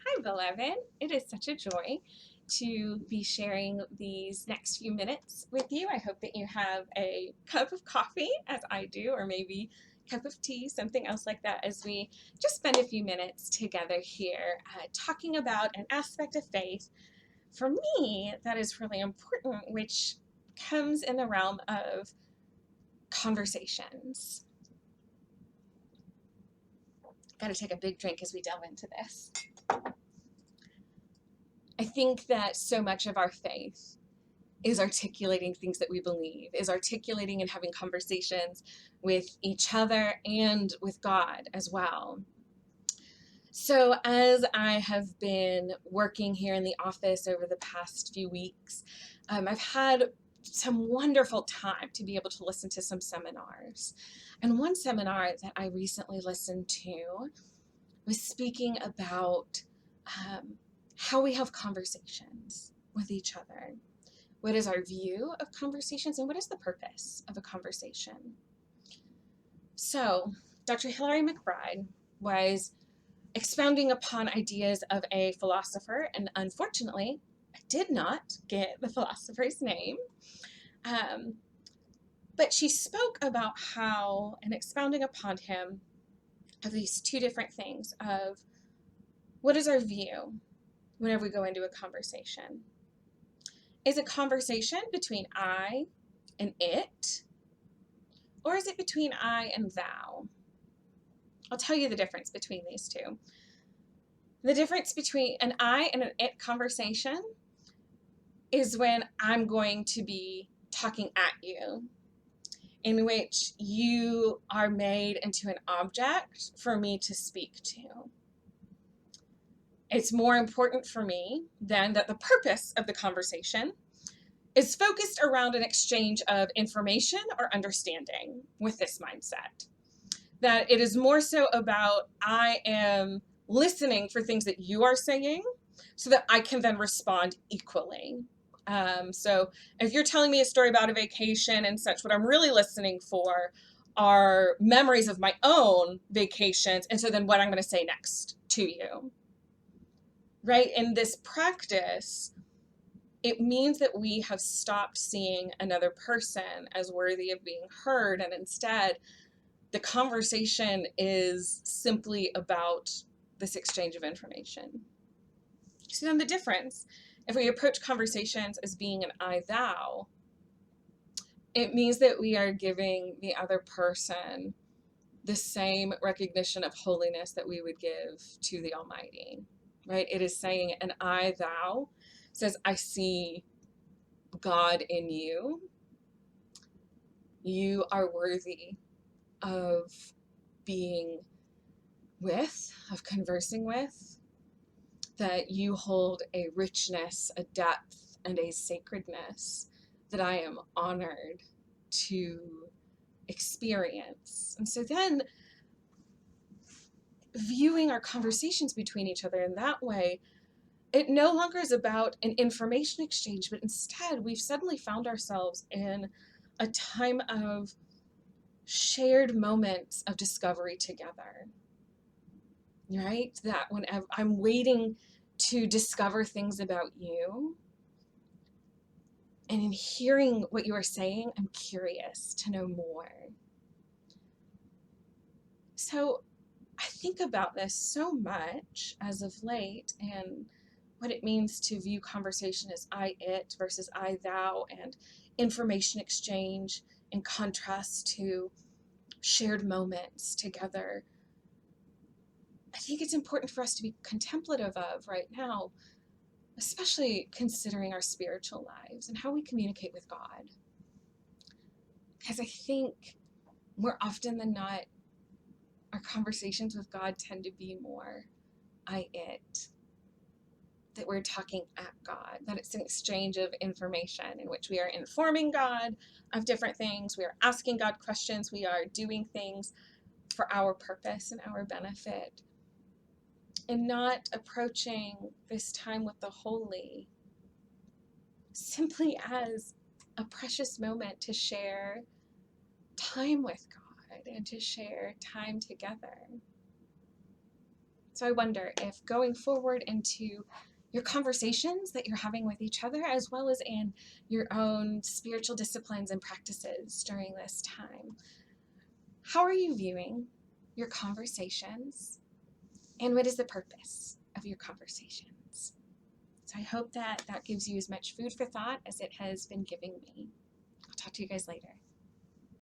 Hi, beloved. It is such a joy to be sharing these next few minutes with you. I hope that you have a cup of coffee, as I do, or maybe a cup of tea, something else like that, as we just spend a few minutes together here talking about an aspect of faith for me that is really important, which comes in the realm of conversations. Got to take a big drink as we delve into this. I think that so much of our faith is articulating things that we believe, is articulating and having conversations with each other and with God as well. So, as I have been working here in the office over the past few weeks, I've had some wonderful time to be able to listen to some seminars. And one seminar that I recently listened to was speaking about how we have conversations with each other. What is our view of conversations, and what is the purpose of a conversation? So, Dr. Hilary McBride was expounding upon ideas of a philosopher, and unfortunately, I did not get the philosopher's name. But she spoke about how, and expounding upon him, of these two different things of what is our view whenever we go into a conversation. Is a conversation between I and it, or is it between I and thou? I'll tell you the difference between these two. The difference between an I and an it conversation is when I'm going to be talking at you, in which you are made into an object for me to speak to. It's more important for me than that the purpose of the conversation is focused around an exchange of information or understanding with this mindset. That it is more so about I am listening for things that you are saying so that I can then respond equally. So if you're telling me a story about a vacation and such, what I'm really listening for are memories of my own vacations. And so then what I'm going to say next to you, right? In this practice, it means that we have stopped seeing another person as worthy of being heard. And instead, the conversation is simply about this exchange of information. So then the difference, if we approach conversations as being an I thou, it means that we are giving the other person the same recognition of holiness that we would give to the Almighty, right? It is saying an I thou says, I see God in you. You are worthy of being with, of conversing with, that you hold a richness, a depth, and a sacredness that I am honored to experience. And so then viewing our conversations between each other in that way, it no longer is about an information exchange, but instead we've suddenly found ourselves in a time of shared moments of discovery together, right? That whenever I'm waiting to discover things about you, and in hearing what you are saying, I'm curious to know more. So I think about this so much as of late, and what it means to view conversation as I, it versus I, thou, and information exchange in contrast to shared moments together. I think it's important for us to be contemplative of right now, especially considering our spiritual lives and how we communicate with God. Because I think more often than not, our conversations with God tend to be more I, it, that we're talking at God, that it's an exchange of information in which we are informing God of different things, we are asking God questions, we are doing things for our purpose and our benefit, and not approaching this time with the holy simply as a precious moment to share time with God and to share time together. So I wonder if going forward into your conversations that you're having with each other, as well as in your own spiritual disciplines and practices during this time, how are you viewing your conversations, and what is the purpose of your conversations? So I hope that that gives you as much food for thought as it has been giving me. I'll talk to you guys later.